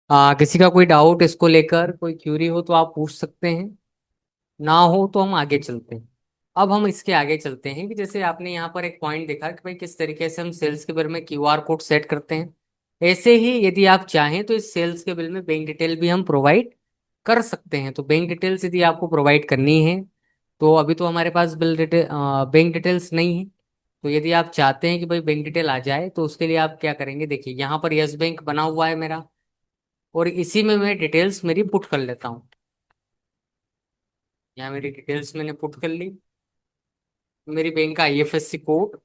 किसी का कोई डाउट इसको लेकर कोई क्यूरी हो तो आप पूछ सकते हैं, ना हो तो हम आगे चलते हैं। अब हम इसके आगे चलते हैं कि जैसे आपने यहाँ पर एक पॉइंट देखा कि भाई किस तरीके से हम सेल्स के बिल में क्यूआर कोड सेट करते हैं। ऐसे ही यदि आप चाहें तो इस सेल्स के बिल में बैंक डिटेल भी हम प्रोवाइड कर सकते हैं। तो बैंक डिटेल्स यदि आपको प्रोवाइड करनी है तो अभी तो हमारे पास बिल डिटेल बैंक डिटेल्स नहीं है। तो यदि आप चाहते हैं कि भाई बैंक डिटेल आ जाए तो उसके लिए आप क्या करेंगे, देखिए यहाँ पर यस बैंक बना हुआ है मेरा, और इसी में मैं डिटेल्स मेरी पुट कर लेता हूँ। यहाँ मेरी डिटेल्स मैंने पुट कर ली। मेरी बैंक का आईएफएससी कोड,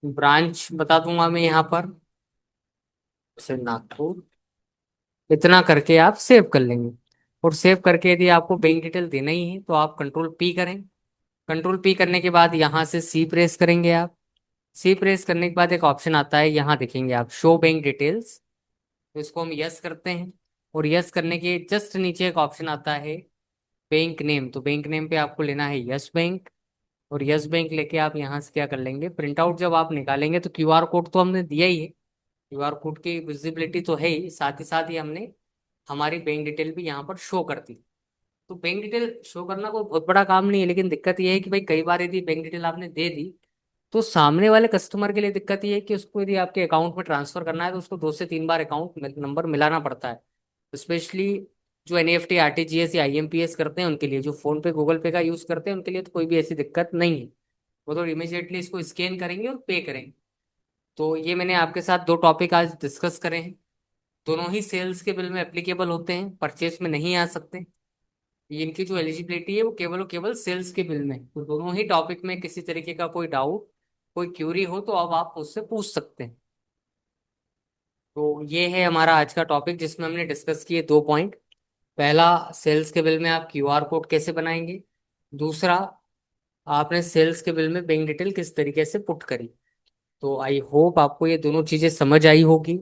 ब्रांच बता दूंगा मैं यहाँ पर, जैसे नागपुर, इतना करके आप सेव कर लेंगे। और सेव करके यदि आपको बैंक डिटेल देना ही है तो आप कंट्रोल पी करें। कंट्रोल पी करने के बाद यहाँ से सी प्रेस करेंगे आप। सी प्रेस करने के बाद एक ऑप्शन आता है, यहाँ देखेंगे आप शो बैंक डिटेल्स, तो इसको हम यस करते हैं। और यस करने के जस्ट नीचे एक ऑप्शन आता है बैंक नेम, तो बैंक नेम पे आपको लेना है यस बैंक। और यस बैंक लेके आप यहाँ से क्या कर लेंगे, प्रिंट आउट जब आप निकालेंगे तो क्यूआर कोड तो हमने दिया ही है, क्यूआर कोड की विजिबिलिटी तो है ही, साथ ही हमने हमारी बैंक डिटेल भी यहाँ पर शो कर दी। तो बैंक डिटेल शो करना कोई बहुत बड़ा काम नहीं है, लेकिन दिक्कत ये है कि भाई कई बार यदि बैंक डिटेल आपने दे दी तो सामने वाले कस्टमर के लिए दिक्कत ये है कि उसको यदि आपके अकाउंट में ट्रांसफर करना है तो उसको 2 से 3 बार अकाउंट नंबर मिलाना पड़ता है। स्पेशली जो एनईएफटी आरटीजीएस या आईएमपीएस करते हैं उनके लिए, जो फोन पे गूगल पे का यूज करते हैं उनके लिए तो कोई भी ऐसी दिक्कत नहीं है। वो तो इमीडिएटली इसको स्कैन करेंगे और पे करेंगे। तो ये मैंने आपके साथ दो टॉपिक आज डिस्कस करे हैं। दोनों ही सेल्स के बिल में एप्लीकेबल होते हैं, परचेस में नहीं आ सकते। इनकी जो एलिजिबिलिटी है वो केवल और केवल सेल्स के बिल में है। तो दोनों ही टॉपिक में किसी तरीके का कोई डाउट, कोई क्यूरी हो तो अब आप मुझसे पूछ सकते हैं। तो ये है हमारा आज का टॉपिक जिसमें हमने डिस्कस किए 2 पॉइंट। पहला, सेल्स के बिल में आप क्यूआर कोड कैसे बनाएंगे। दूसरा, आपने सेल्स के बिल में बैंक डिटेल किस तरीके से पुट करी। तो आई होप आपको ये दोनों चीजें समझ आई होगी।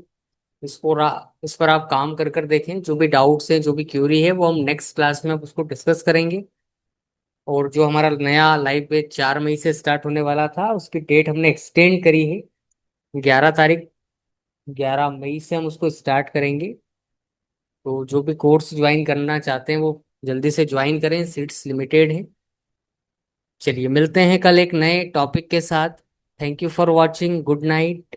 इस पर आप काम कर कर देखें। जो भी डाउट्स हैं, जो भी क्यूरी है, वो हम नेक्स्ट क्लास में अब उसको डिस्कस करेंगे। और जो हमारा नया लाइव बैच 4 मई से स्टार्ट होने वाला था उसकी डेट हमने एक्सटेंड करी है, 11 तारीख, 11 मई से हम उसको स्टार्ट करेंगे। तो जो भी कोर्स ज्वाइन करना चाहते हैं वो जल्दी से ज्वाइन करें, सीट्स लिमिटेड हैं। चलिए मिलते हैं कल एक नए टॉपिक के साथ। Thank you for watching, good night.